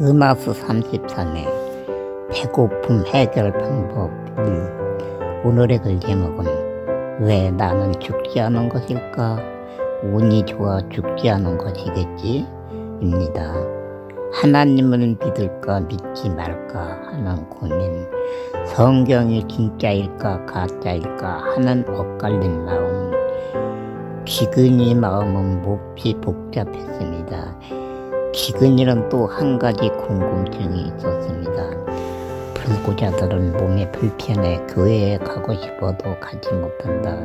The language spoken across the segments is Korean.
음화수 33회 배고픔 해결 방법 1. 오늘의 글 제목은 왜 나는 죽지 않은 것일까? 운이 좋아 죽지 않은 것이겠지? 입니다. 하나님을 믿을까 믿지 말까 하는 고민, 성경이 진짜일까 가짜일까 하는 엇갈린 마음, 기근이 마음은 몹시 복잡했습니다. 기근이는 또 한 가지 궁금증이 있었습니다. 불구자들은 몸에 불편해 교회에 가고 싶어도 가지 못한다.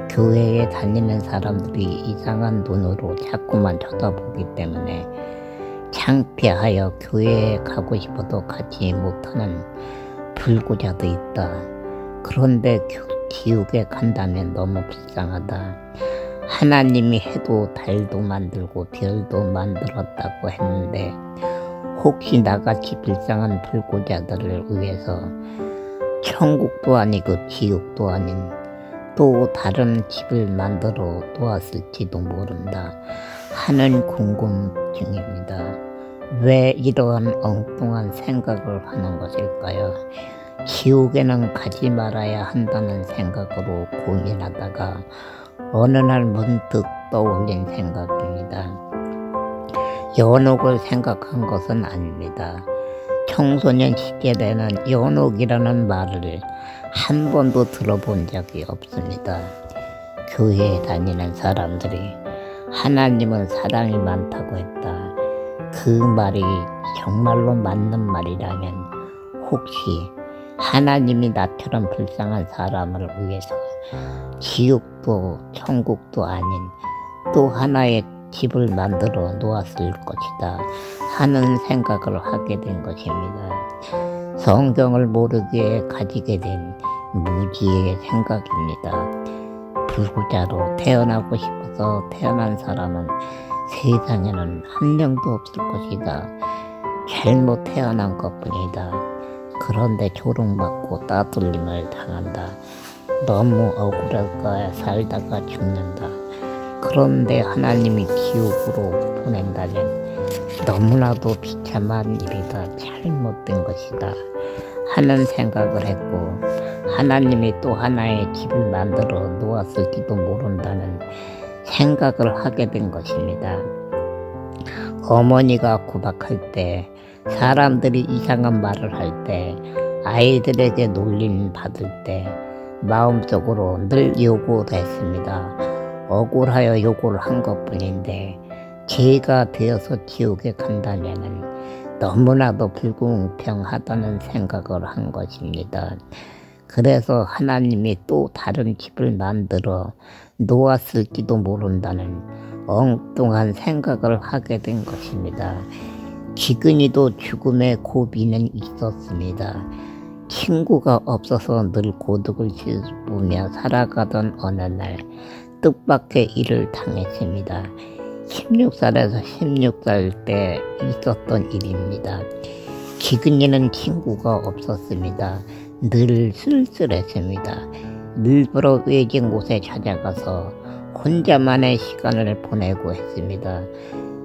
교회에 다니는 사람들이 이상한 눈으로 자꾸만 쳐다보기 때문에 창피하여 교회에 가고 싶어도 가지 못하는 불구자도 있다. 그런데 지옥에 간다면 너무 불쌍하다. 하나님이 해도 달도 만들고 별도 만들었다고 했는데 혹시 나같이 불쌍한 불구자들을 위해서 천국도 아니고 지옥도 아닌 또 다른 집을 만들어 놓았을지도 모른다 하는 궁금증입니다. 왜 이러한 엉뚱한 생각을 하는 것일까요? 지옥에는 가지 말아야 한다는 생각으로 고민하다가 어느 날 문득 떠올린 생각입니다. 연옥을 생각한 것은 아닙니다. 청소년 시절에는 연옥이라는 말을 한 번도 들어본 적이 없습니다. 교회에 다니는 사람들이 하나님은 사랑이 많다고 했다. 그 말이 정말로 맞는 말이라면 혹시 하나님이 나처럼 불쌍한 사람을 위해서 지옥도 천국도 아닌 또 하나의 집을 만들어 놓았을 것이다 하는 생각을 하게 된 것입니다. 성경을 모르게 가지게 된 무지의 생각입니다. 불구자로 태어나고 싶어서 태어난 사람은 세상에는 한 명도 없을 것이다. 잘못 태어난 것뿐이다. 그런데 조롱받고 따돌림을 당한다. 너무 억울할까 살다가 죽는다. 그런데 하나님이 지옥으로 보낸다면 너무나도 비참한 일이다. 잘못된 것이다 하는 생각을 했고, 하나님이 또 하나의 집을 만들어 놓았을지도 모른다는 생각을 하게 된 것입니다. 어머니가 구박할 때, 사람들이 이상한 말을 할 때, 아이들에게 놀림 받을 때 마음속으로 늘 요구를 했습니다. 억울하여 요구를 한 것뿐인데 죄가 되어서 지옥에 간다면 너무나도 불공평하다는 생각을 한 것입니다. 그래서 하나님이 또 다른 집을 만들어 놓았을지도 모른다는 엉뚱한 생각을 하게 된 것입니다. 기근이도 죽음의 고비는 있었습니다. 친구가 없어서 늘 고독을 씹으며 살아가던 어느 날 뜻밖의 일을 당했습니다. 16살에서 16살 때 있었던 일입니다. 기근이는 친구가 없었습니다. 늘 쓸쓸했습니다. 일부러 외진 곳에 찾아가서 혼자만의 시간을 보내고 했습니다.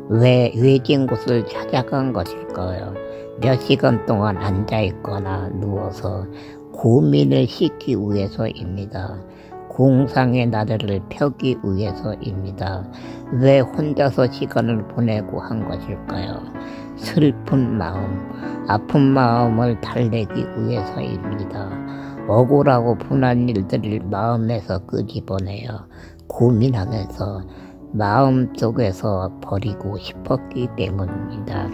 왜 외진 곳을 찾아간 것일까요? 몇 시간 동안 앉아있거나 누워서 고민을 씻기 위해서입니다. 공상의 나래를 펴기 위해서입니다. 왜 혼자서 시간을 보내고 한 것일까요? 슬픈 마음, 아픈 마음을 달래기 위해서입니다. 억울하고 분한 일들을 마음에서 끄집어내어 고민하면서 마음속에서 버리고 싶었기 때문입니다.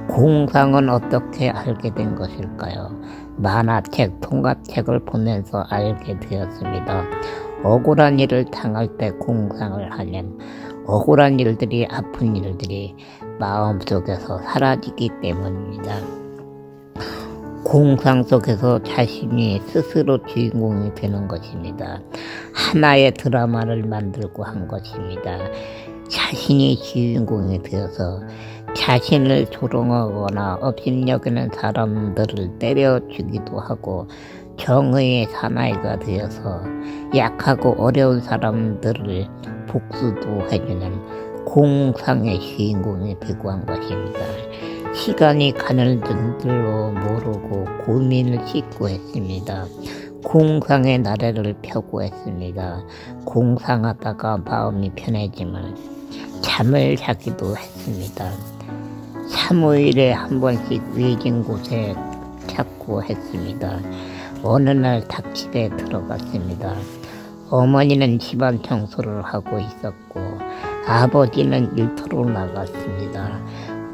공상은 어떻게 알게 된 것일까요? 만화책, 통합책을 보면서 알게 되었습니다. 억울한 일을 당할 때 공상을 하면 억울한 일들이, 아픈 일들이 마음속에서 사라지기 때문입니다. 공상 속에서 자신이 스스로 주인공이 되는 것입니다. 하나의 드라마를 만들고 한 것입니다. 자신이 주인공이 되어서 자신을 조롱하거나 업신여기는 사람들을 때려 죽이도 하고 정의의 사나이가 되어서 약하고 어려운 사람들을 복수도 해주는 공상의 주인공이 되고 한 것입니다. 시간이 가는 줄도 모르고 고민을 씻고 했습니다. 공상의 나래를 펴고 했습니다. 공상하다가 마음이 편해지면 잠을 자기도 했습니다. 3~5일에 한 번씩 외진 곳에 찾고 했습니다. 어느 날 닭집에 들어갔습니다. 어머니는 집안 청소를 하고 있었고 아버지는 일터로 나갔습니다.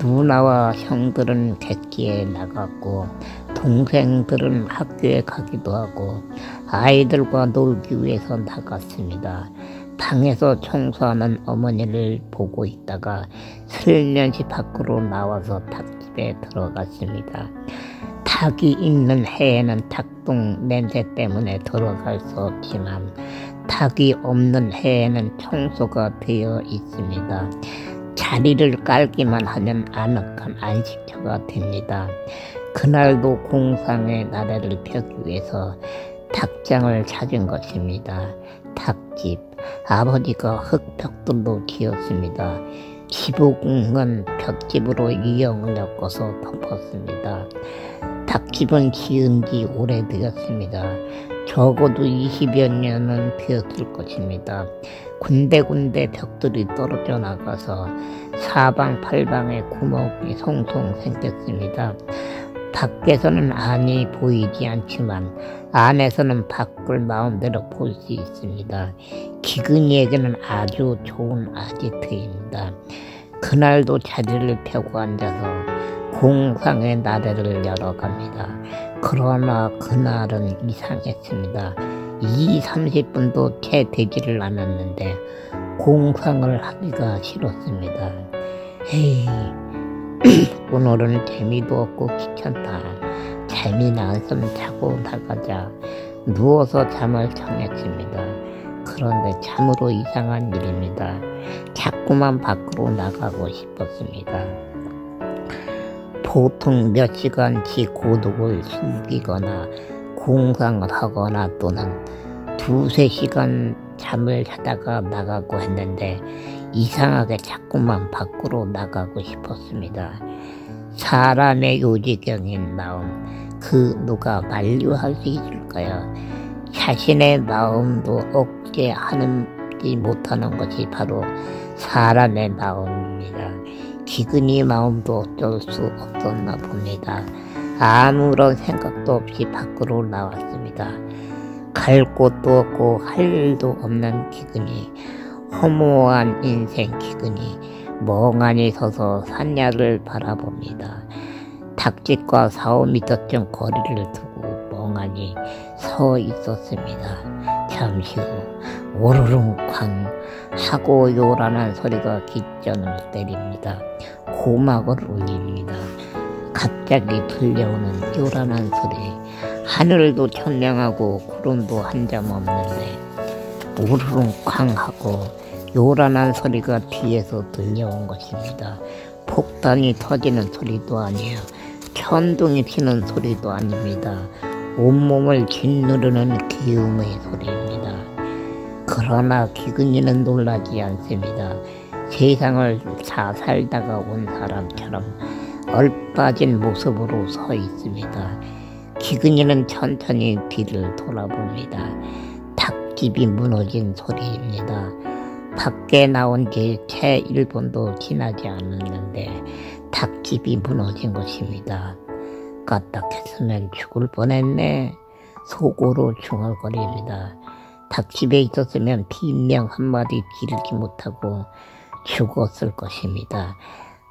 누나와 형들은 객기에 나갔고 동생들은 학교에 가기도 하고 아이들과 놀기 위해서 나갔습니다. 방에서 청소하는 어머니를 보고 있다가 슬며시 밖으로 나와서 닭집에 들어갔습니다. 닭이 있는 해에는 닭똥 냄새 때문에 들어갈 수 없지만 닭이 없는 해에는 청소가 되어 있습니다. 자리를 깔기만 하면 아늑한 안식처가 됩니다. 그날도 공상의 나래를 펴기 위해서 닭장을 찾은 것입니다. 닭집, 아버지가 흙벽돌로 지었습니다. 지붕은 볏집으로 이형을 엮어서 덮었습니다. 닭집은 지은 지 오래되었습니다. 적어도 20여 년은 되었을 것입니다. 군데군데 벽돌이 떨어져 나가서 사방팔방에 구멍이 송송 생겼습니다. 밖에서는 안이 보이지 않지만 안에서는 밖을 마음대로 볼 수 있습니다. 기근이에게는 아주 좋은 아지트입니다. 그날도 자리를 펴고 앉아서 공상의 나래를 열어갑니다. 그러나 그날은 이상했습니다. 30분도 채 되지를 않았는데 공상을 하기가 싫었습니다. 에이, 오늘은 재미도 없고 귀찮다. 재미나 한숨 자고 나가자. 누워서 잠을 청했습니다. 그런데 참으로 이상한 일입니다. 자꾸만 밖으로 나가고 싶었습니다. 보통 몇 시간치 고독을 숨기거나 공상을 하거나 또는 2~3시간 잠을 자다가 나가고 했는데 이상하게 자꾸만 밖으로 나가고 싶었습니다. 사람의 요지경인 마음, 그 누가 만류할 수 있을까요? 자신의 마음도 억제하지 못하는 것이 바로 사람의 마음입니다. 기근이 마음도 어쩔 수 없었나 봅니다. 아무런 생각도 없이 밖으로 나왔습니다. 갈 곳도 없고 할 일도 없는 기근이, 허무한 인생 기근이 멍하니 서서 산야를 바라봅니다. 닭집과 4~5m쯤 거리를 두고 멍하니 서 있었습니다. 잠시 후 오르릉쾅 하고 요란한 소리가 깃전을 때립니다. 고막을 울립니다. 갑자기 들려오는 요란한 소리, 하늘도 천명하고 구름도 한 점 없는데 오르릉쾅 하고 요란한 소리가 뒤에서 들려온 것입니다. 폭탄이 터지는 소리도 아니에요. 천둥이 치는 소리도 아닙니다. 온몸을 짓누르는 기음의 소리입니다. 그러나 기근이는 놀라지 않습니다. 세상을 다 살다가 온 사람처럼 얼빠진 모습으로 서 있습니다. 기근이는 천천히 뒤를 돌아봅니다. 닭집이 무너진 소리입니다. 밖에 나온 지 채 1분도 지나지 않았는데 닭집이 무너진 것입니다. 까딱했으면 죽을 뻔했네. 속으로 중얼거립니다. 닭집에 있었으면 비명 한마디 지르지 못하고 죽었을 것입니다.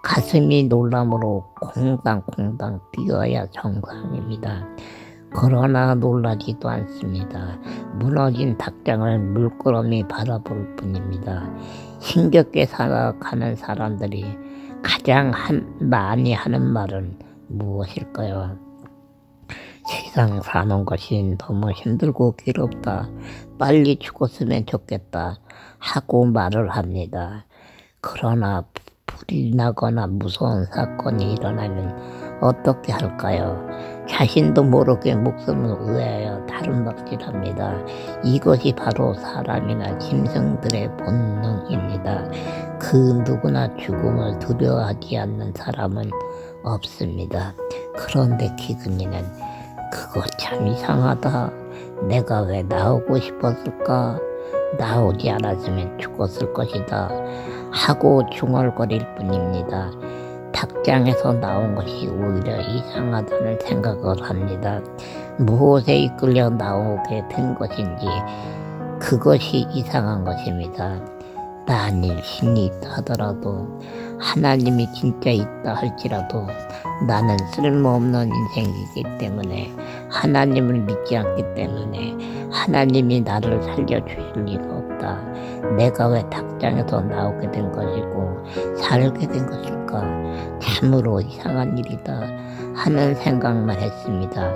가슴이 놀람으로 콩당콩당 뛰어야 정상입니다. 그러나 놀라지도 않습니다. 무너진 닭장을 물끄러미 바라볼 뿐입니다. 힘겹게 살아가는 사람들이 가장 많이 하는 말은 무엇일까요? 세상 사는 것이 너무 힘들고 괴롭다. 빨리 죽었으면 좋겠다 하고 말을 합니다. 그러나 불이 나거나 무서운 사건이 일어나면 어떻게 할까요? 자신도 모르게 목숨을 의하여 다른 박질합니다. 이것이 바로 사람이나 짐승들의 본능입니다. 그 누구나 죽음을 두려워하지 않는 사람은 없습니다. 그런데 기근이는 그거 참 이상하다. 내가 왜 나오고 싶었을까? 나오지 않았으면 죽었을 것이다 하고 중얼거릴 뿐입니다. 닭장에서 나온 것이 오히려 이상하다는 생각을 합니다. 무엇에 이끌려 나오게 된 것인지 그것이 이상한 것입니다. 만일 신이 있다 하더라도, 하나님이 진짜 있다 할지라도 나는 쓸모없는 인생이기 때문에, 하나님을 믿지 않기 때문에 하나님이 나를 살려주실 리가 없다. 내가 왜 닭장에서 나오게 된 것이고 살게 된 것일까? 참으로 이상한 일이다 하는 생각만 했습니다.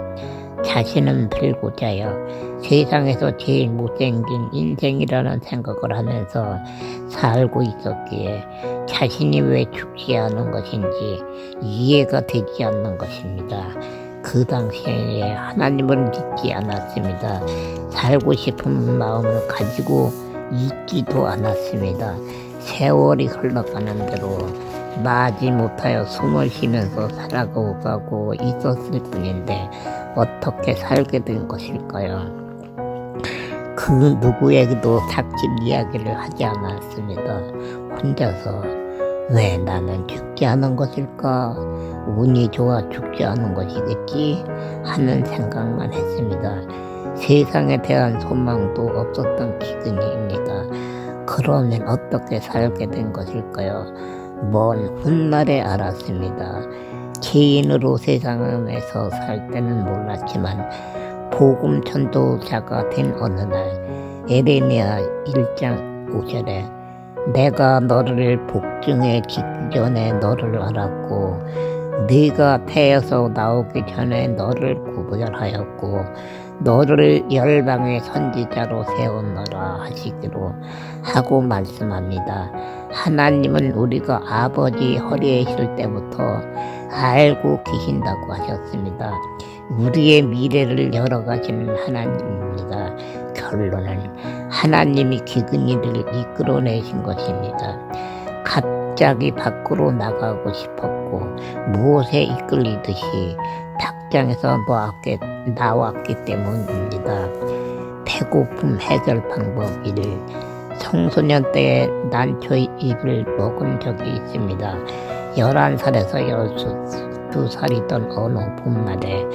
자신은 불고자여 세상에서 제일 못생긴 인생이라는 생각을 하면서 살고 있었기에 자신이 왜 죽지 않은 것인지 이해가 되지 않는 것입니다. 그 당시에 하나님을 믿지 않았습니다. 살고 싶은 마음을 가지고 있지도 않았습니다. 세월이 흘러가는 대로 마지 못하여 숨을 쉬면서 살아가고 있었을 뿐인데 어떻게 살게 된 것일까요? 그 누구에게도 삭집 이야기를 하지 않았습니다. 혼자서 왜 나는 죽지 않은 것일까? 운이 좋아 죽지 않은 것이겠지? 하는 생각만 했습니다. 세상에 대한 소망도 없었던 기근이입니다. 그러면 어떻게 살게 된 것일까요? 먼 훗날에 알았습니다. 개인으로 세상에서 살 때는 몰랐지만 복음 전도자가 된 어느 날 에레미야 1장 5절에 내가 너를 복중에 짓기 전에 너를 알았고 네가 태에서 나오기 전에 너를 구별하였고 너를 열방의 선지자로 세웠노라 하시기로 하고 말씀합니다. 하나님은 우리가 아버지 허리에 있을 때부터 알고 계신다고 하셨습니다. 우리의 미래를 열어가시는 하나님입니다. 결론은 하나님이 기근이를 이끌어내신 것입니다. 갑자기 밖으로 나가고 싶었고 무엇에 이끌리듯이 닭장에서 나왔기 때문입니다. 배고픔 해결 방법 1. 청소년 때에 난초잎을 먹은 적이 있습니다. 11살에서 12살이던 어느 봄날에,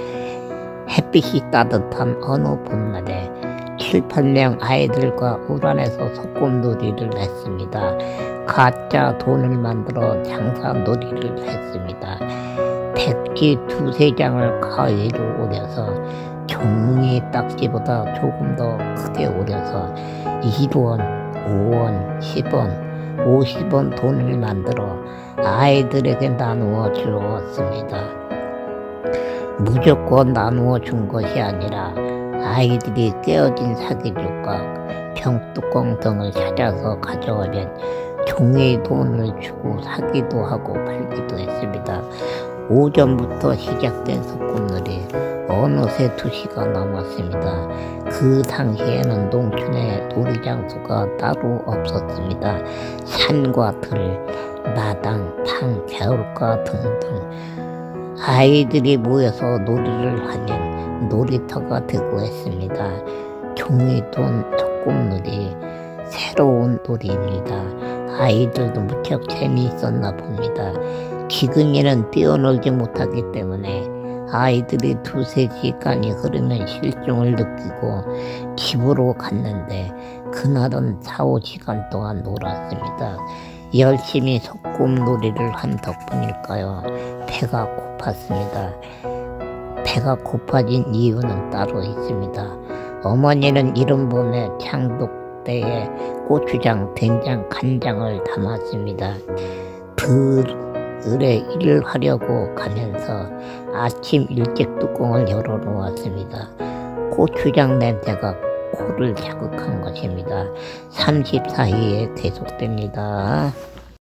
햇빛이 따뜻한 어느 봄날에 7, 8명 아이들과 우란에서 소꿉놀이를 했습니다. 가짜 돈을 만들어 장사놀이를 했습니다. 백지 2-3장을 가위로 오려서 종이 딱지보다 조금 더 크게 오려서 1원, 5원, 10원, 50원 돈을 만들어 아이들에게 나누어 주었습니다. 무조건 나누어 준 것이 아니라 아이들이 깨어진 사기 조각, 병뚜껑 등을 찾아서 가져오면 종이 돈을 주고 사기도 하고 팔기도 했습니다. 오전부터 시작된 소꿉놀이 어느새 2시가 넘었습니다. 그 당시에는 농촌에 놀이장소가 따로 없었습니다. 산과 들, 마당, 방, 개울가 등등 아이들이 모여서 놀이를 하면 놀이터가 되고 했습니다. 종이돈 소꿉놀이 새로운 놀이입니다. 아이들도 무척 재미있었나 봅니다. 기근이는 뛰어놀지 못하기 때문에 아이들이 2-3시간이 흐르면 실종을 느끼고 집으로 갔는데 그날은 4-5시간 동안 놀았습니다. 열심히 소꿉놀이를 한 덕분일까요? 배가 고팠습니다. 배가 고파진 이유는 따로 있습니다. 어머니는 이른 봄에 창독대에 고추장, 된장, 간장을 담았습니다. 들에 일을 하려고 가면서 아침 일찍 뚜껑을 열어놓았습니다. 고추장 냄새가 코를 자극한 것입니다. 34일에 계속됩니다.